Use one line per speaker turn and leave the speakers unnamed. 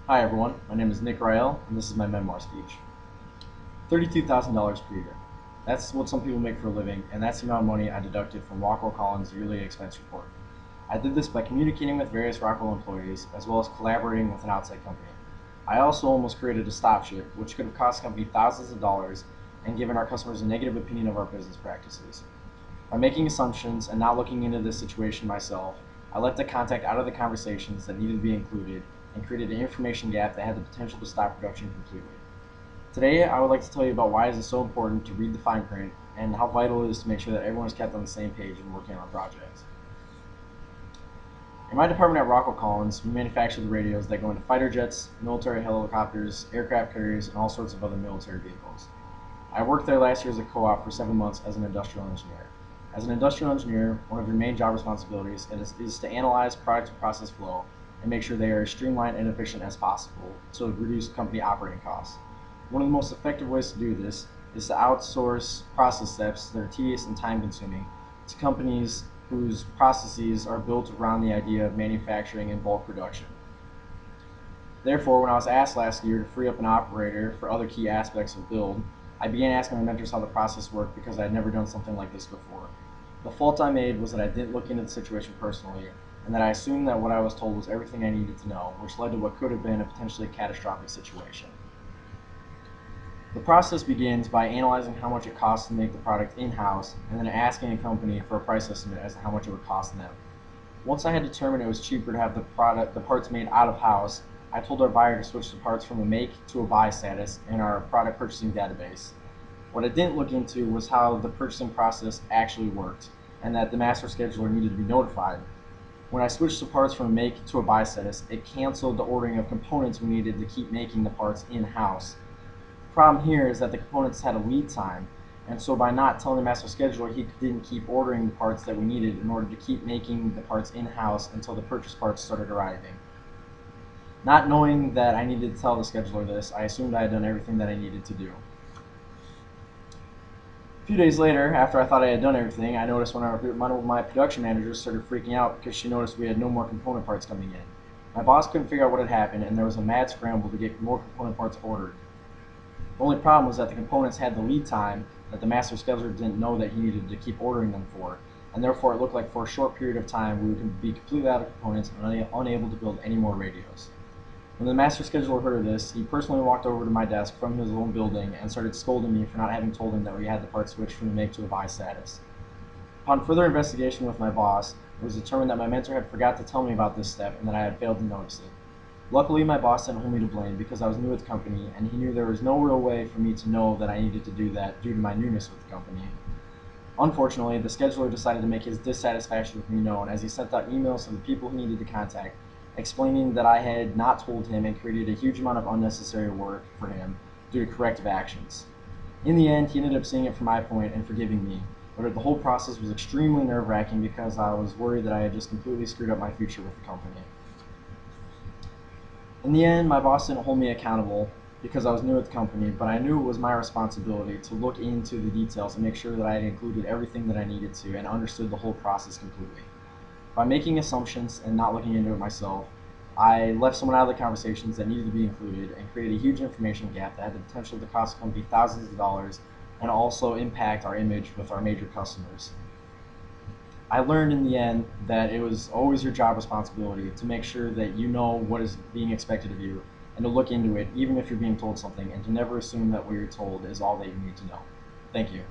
Hi everyone, my name is Nick Rael, and this is my memoir speech. $32,000 per year. That's what some people make for a living, and that's the amount of money I deducted from Rockwell Collins' yearly expense report. I did this by communicating with various Rockwell employees, as well as collaborating with an outside company. I also almost created a stop ship, which could have cost the company thousands of dollars and given our customers a negative opinion of our business practices. By making assumptions and not looking into this situation myself, I left the contact out of the conversations that needed to be included and created an information gap that had the potential to stop production completely. Today, I would like to tell you about why it is so important to read the fine print and how vital it is to make sure that everyone is kept on the same page when working on projects. In my department at Rockwell Collins, we manufacture the radios that go into fighter jets, military helicopters, aircraft carriers, and all sorts of other military vehicles. I worked there last year as a co-op for 7 months as an industrial engineer. As an industrial engineer, one of your main job responsibilities is to analyze product and process flow and make sure they are as streamlined and efficient as possible to reduce company operating costs. One of the most effective ways to do this is to outsource process steps that are tedious and time consuming to companies whose processes are built around the idea of manufacturing in bulk production. Therefore, when I was asked last year to free up an operator for other key aspects of build, I began asking my mentors how the process worked because I had never done something like this before. The fault I made was that I didn't look into the situation personally, and that I assumed that what I was told was everything I needed to know, which led to what could have been a potentially catastrophic situation. The process begins by analyzing how much it costs to make the product in-house, and then asking a company for a price estimate as to how much it would cost them. Once I had determined it was cheaper to have the parts made out of house, I told our buyer to switch the parts from a make to a buy status in our product purchasing database. What I didn't look into was how the purchasing process actually worked, and that the master scheduler needed to be notified. When I switched the parts from a make to a buy status, it canceled the ordering of components we needed to keep making the parts in-house. The problem here is that the components had a lead time, and so by not telling the master scheduler, he didn't keep ordering the parts that we needed in order to keep making the parts in-house until the purchase parts started arriving. Not knowing that I needed to tell the scheduler this, I assumed I had done everything that I needed to do. A few days later, after I thought I had done everything, I noticed one of my production managers started freaking out because she noticed we had no more component parts coming in. My boss couldn't figure out what had happened, and there was a mad scramble to get more component parts ordered. The only problem was that the components had the lead time that the master scheduler didn't know that he needed to keep ordering them for, and therefore it looked like for a short period of time we would be completely out of components and unable to build any more radios. When the master scheduler heard of this, he personally walked over to my desk from his own building and started scolding me for not having told him that we had the part switched from the make to a buy status. Upon further investigation with my boss, it was determined that my mentor had forgot to tell me about this step and that I had failed to notice it. Luckily, my boss didn't hold me to blame because I was new at the company, and he knew there was no real way for me to know that I needed to do that due to my newness with the company. Unfortunately, the scheduler decided to make his dissatisfaction with me known as he sent out emails to the people he needed to contact, explaining that I had not told him and created a huge amount of unnecessary work for him due to corrective actions. In the end, he ended up seeing it from my point and forgiving me, but the whole process was extremely nerve-wracking because I was worried that I had just completely screwed up my future with the company. In the end, my boss didn't hold me accountable because I was new at the company, but I knew it was my responsibility to look into the details and make sure that I had included everything that I needed to and understood the whole process completely. By making assumptions and not looking into it myself, I left someone out of the conversations that needed to be included and created a huge information gap that had the potential to cost the company thousands of dollars and also impact our image with our major customers. I learned in the end that it was always your job responsibility to make sure that you know what is being expected of you and to look into it even if you're being told something, and to never assume that what you're told is all that you need to know. Thank you.